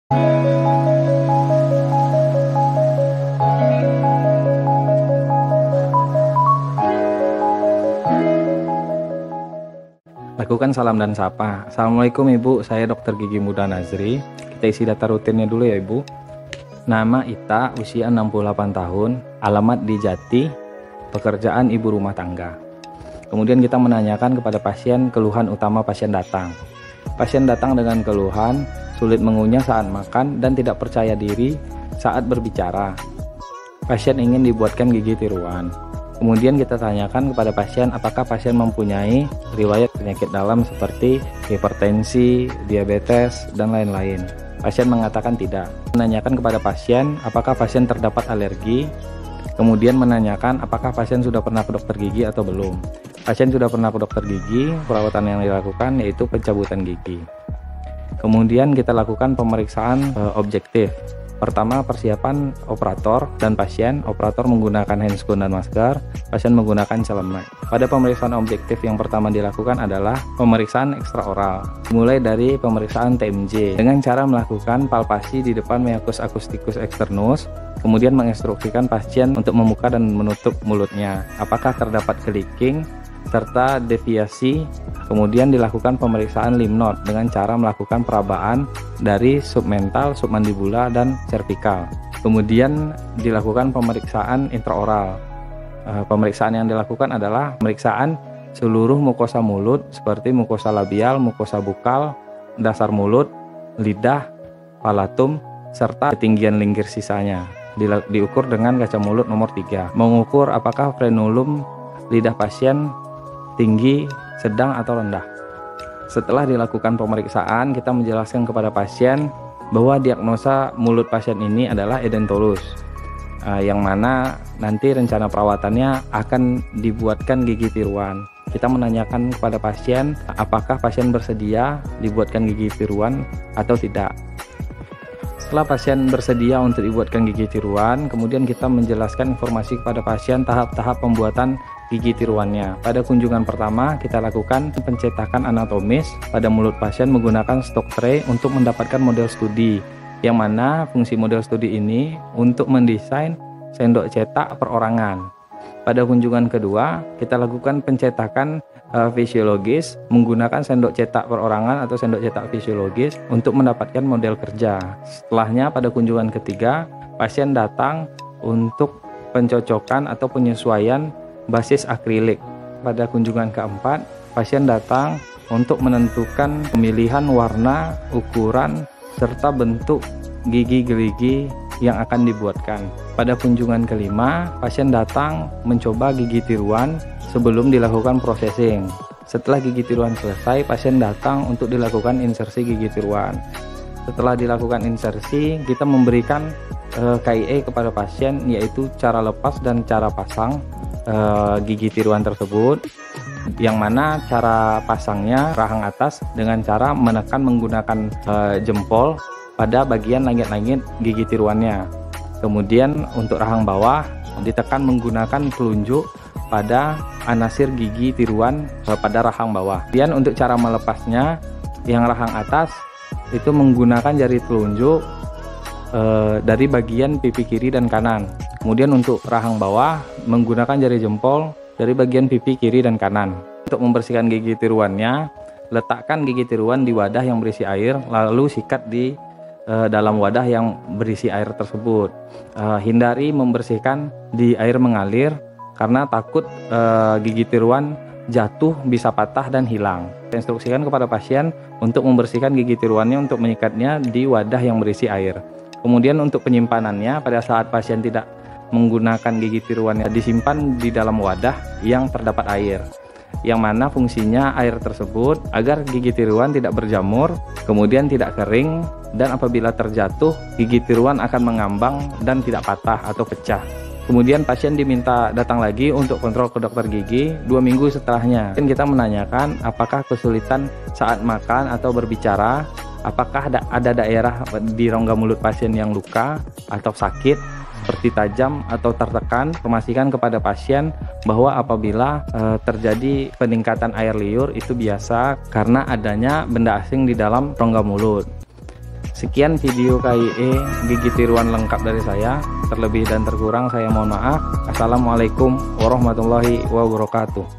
Lakukan salam dan sapa. Assalamualaikum Ibu, saya Dr. Gigi Muda Nazri. Kita isi data rutinnya dulu ya Ibu. Nama Ita, usia 68 tahun, alamat di Jati, pekerjaan ibu rumah tangga. Kemudian kita menanyakan kepada pasien keluhan utama pasien datang. Pasien datang dengan keluhan sulit mengunyah saat makan dan tidak percaya diri saat berbicara. Pasien ingin dibuatkan gigi tiruan. Kemudian kita tanyakan kepada pasien apakah pasien mempunyai riwayat penyakit dalam seperti hipertensi, diabetes, dan lain-lain. Pasien mengatakan tidak. Menanyakan kepada pasien apakah pasien terdapat alergi. Kemudian menanyakan apakah pasien sudah pernah ke dokter gigi atau belum. Pasien sudah pernah ke dokter gigi, perawatan yang dilakukan yaitu pencabutan gigi. Kemudian kita lakukan pemeriksaan objektif. Pertama, persiapan operator dan pasien. Operator menggunakan handscoon dan masker, pasien menggunakan celemek. Pada pemeriksaan objektif yang pertama dilakukan adalah pemeriksaan ekstraoral. Mulai dari pemeriksaan TMJ dengan cara melakukan palpasi di depan meatus acusticus externus, kemudian menginstruksikan pasien untuk membuka dan menutup mulutnya. Apakah terdapat clicking serta deviasi. Kemudian dilakukan pemeriksaan lymph node dengan cara melakukan perabaan dari submental, submandibula, dan cervikal. Kemudian dilakukan pemeriksaan intraoral. Pemeriksaan yang dilakukan adalah pemeriksaan seluruh mukosa mulut seperti mukosa labial, mukosa bukal, dasar mulut, lidah, palatum, serta ketinggian linggir sisanya. Diukur dengan kaca mulut nomor 3. Mengukur apakah frenulum lidah pasien tinggi, sedang, atau rendah. Setelah dilakukan pemeriksaan, kita menjelaskan kepada pasien bahwa diagnosa mulut pasien ini adalah edentulus, yang mana nanti rencana perawatannya akan dibuatkan gigi tiruan. Kita menanyakan kepada pasien apakah pasien bersedia dibuatkan gigi tiruan atau tidak. Setelah pasien bersedia untuk dibuatkan gigi tiruan, kemudian kita menjelaskan informasi kepada pasien tahap-tahap pembuatan gigi tiruannya. Pada kunjungan pertama, kita lakukan pencetakan anatomis pada mulut pasien menggunakan stok tray untuk mendapatkan model studi, yang mana fungsi model studi ini untuk mendesain sendok cetak perorangan. Pada kunjungan kedua, kita lakukan pencetakan fisiologis menggunakan sendok cetak perorangan atau sendok cetak fisiologis untuk mendapatkan model kerja. Setelahnya, pada kunjungan ketiga, pasien datang untuk pencocokan atau penyesuaian basis akrilik. Pada kunjungan keempat, pasien datang untuk menentukan pemilihan warna, ukuran, serta bentuk gigi gerigi yang akan dibuatkan. Pada kunjungan kelima, pasien datang mencoba gigi tiruan sebelum dilakukan processing. Setelah gigi tiruan selesai, pasien datang untuk dilakukan insersi gigi tiruan. Setelah dilakukan insersi, kita memberikan KIE kepada pasien, yaitu cara lepas dan cara pasang gigi tiruan tersebut, yang mana cara pasangnya rahang atas dengan cara menekan menggunakan jempol pada bagian langit-langit gigi tiruannya. Kemudian untuk rahang bawah ditekan menggunakan telunjuk pada anasir gigi tiruan pada rahang bawah. Kemudian untuk cara melepasnya, yang rahang atas itu menggunakan jari telunjuk dari bagian pipi kiri dan kanan. Kemudian untuk rahang bawah menggunakan jari jempol dari bagian pipi kiri dan kanan. Untuk membersihkan gigi tiruannya, letakkan gigi tiruan di wadah yang berisi air, lalu sikat di dalam wadah yang berisi air tersebut. Hindari membersihkan di air mengalir karena takut gigi tiruan jatuh, bisa patah dan hilang. Instruksikan kepada pasien untuk membersihkan gigi tiruannya untuk menyikatnya di wadah yang berisi air. Kemudian untuk penyimpanannya, pada saat pasien tidak menggunakan gigi tiruannya, disimpan di dalam wadah yang terdapat air, yang mana fungsinya air tersebut agar gigi tiruan tidak berjamur, kemudian tidak kering, dan apabila terjatuh gigi tiruan akan mengambang dan tidak patah atau pecah. Kemudian pasien diminta datang lagi untuk kontrol ke dokter gigi 2 minggu setelahnya. Dan kita menanyakan apakah kesulitan saat makan atau berbicara, apakah ada daerah di rongga mulut pasien yang luka atau sakit seperti tajam atau tertekan. Informasikan kepada pasien bahwa apabila terjadi peningkatan air liur itu biasa karena adanya benda asing di dalam rongga mulut. Sekian video KIE gigi tiruan lengkap dari saya. Terlebih dan terkurang saya mohon maaf. Assalamualaikum warahmatullahi wabarakatuh.